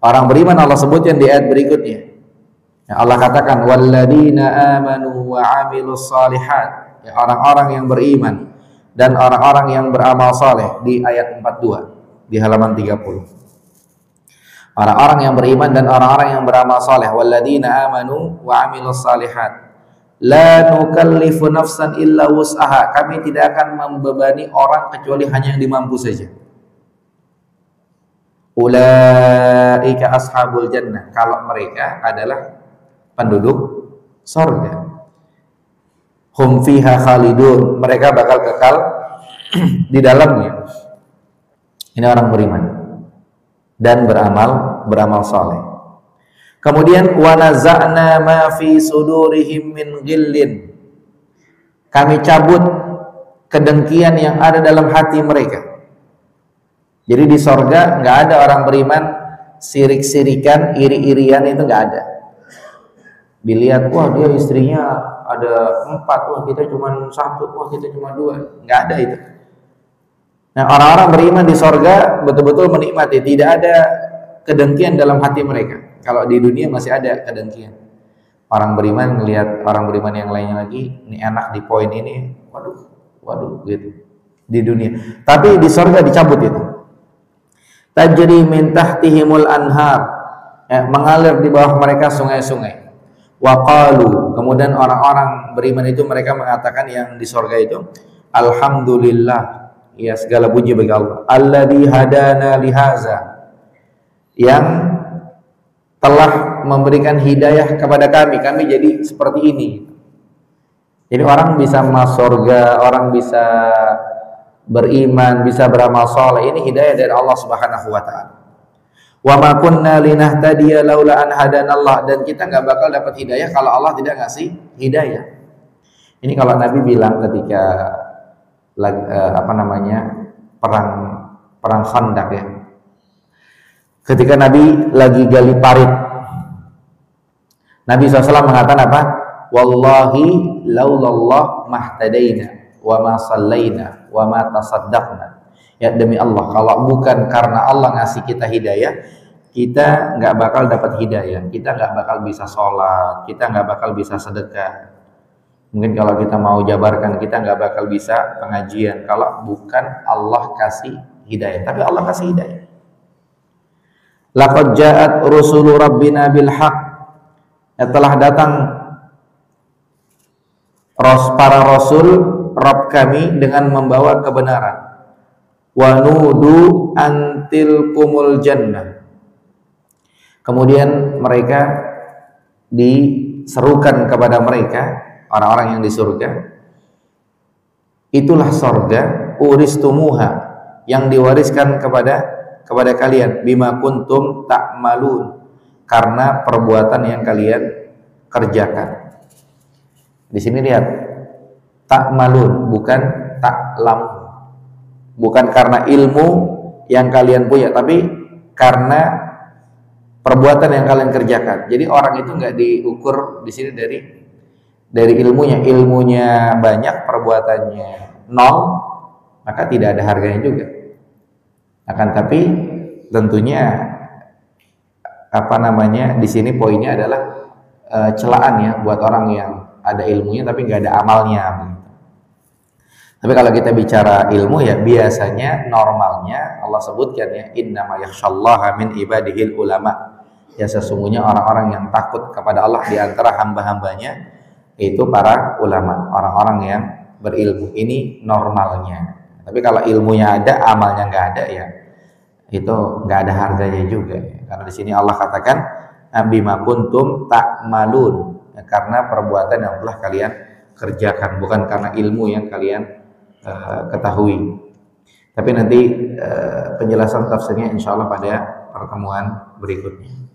Orang beriman Allah sebutkan di ayat berikutnya. Ya, Allah katakan walladzina amanu wa 'amilus shalihat. Ya, orang-orang yang beriman dan orang-orang yang beramal saleh di ayat 42 di halaman 30. Orang-orang yang beriman dan orang-orang yang beramal saleh, walladzina amanu wa 'amilus shalihat. La nukallifu nafsan illa wus'aha. Kami tidak akan membebani orang kecuali hanya yang dimampu saja. Ulaika ashabul jannah. Kalau mereka adalah penduduk surga. Hum fiha khalidun. Mereka bakal kekal di dalamnya. Ini orang beriman dan beramal saleh. Kemudian wa naza'na ma fi sudurihim min ghillin. Kami cabut kedengkian yang ada dalam hati mereka. Jadi di sorga nggak ada orang beriman sirik-sirikan, iri-irian, itu nggak ada. Dilihat, wah dia istrinya ada 4, wah kita cuma 1, wah kita cuma 2, nggak ada itu. Nah, orang-orang beriman di sorga betul-betul menikmati, tidak ada kedengkian dalam hati mereka. Kalau di dunia masih ada kedengkian. Orang beriman melihat orang beriman yang lainnya lagi, ini enak di poin ini, waduh gitu. Di dunia. Tapi di surga dicabut itu. Tajri min tahtihimul anhar. Ya, mengalir di bawah mereka sungai-sungai. Wa qalu, kemudian orang-orang beriman itu mereka mengatakan yang di surga itu, alhamdulillah, ya segala puji bagi Allah. Alladzi hadana lihaza. Yang telah memberikan hidayah kepada kami jadi seperti ini. Jadi orang bisa masuk surga, orang bisa beriman, bisa beramal saleh, ini hidayah dari Allah Subhanahu wa taala. Wa ma kunna linahtadiya laula an hadanallah, dan kita nggak bakal dapat hidayah kalau Allah tidak ngasih hidayah. Ini kalau Nabi bilang ketika perang Khandaq ya. Ketika Nabi lagi gali parit, Nabi SAW mengatakan apa? Wallahi laulallah mahtadaina wa ma sallaina wa ma tasaddaqna. Ya demi Allah, kalau bukan karena Allah ngasih kita hidayah, kita nggak bakal dapat hidayah, kita nggak bakal bisa sholat, kita nggak bakal bisa sedekah. Mungkin kalau kita mau jabarkan, kita nggak bakal bisa pengajian kalau bukan Allah kasih hidayah. Tapi Allah kasih hidayah. Laqad ja'at rusulu rabbina bil haqq. Telah datang para rasul Rabb kami dengan membawa kebenaran. Wa nudu antil kumul jannah. Kemudian mereka diserukan kepada mereka, orang-orang yang di surga, itulah surga uristumuha, yang diwariskan kepada kalian, bima kuntum ta'malun, karena perbuatan yang kalian kerjakan. Di sini lihat, ta'malun bukan ta'lam, bukan karena ilmu yang kalian punya, tapi karena perbuatan yang kalian kerjakan. Jadi orang itu nggak diukur di sini dari ilmunya banyak, perbuatannya nol, maka tidak ada harganya juga. Akan tapi tentunya di sini poinnya adalah celaan ya buat orang yang ada ilmunya tapi nggak ada amalnya. Tapi kalau kita bicara ilmu ya biasanya normalnya Allah sebutkan ya, innama yakhshallaha min ibadihil ulama. Ya sesungguhnya orang-orang yang takut kepada Allah di antara hamba-hambanya itu para ulama, orang-orang yang berilmu. Ini normalnya. Tapi kalau ilmunya ada, amalnya nggak ada ya, itu nggak ada harganya juga. Karena di sini Allah katakan bima kuntum ta'malun, ya, karena perbuatan yang telah kalian kerjakan, bukan karena ilmu yang kalian ketahui. Tapi nanti penjelasan tafsirnya insya Allah pada pertemuan berikutnya.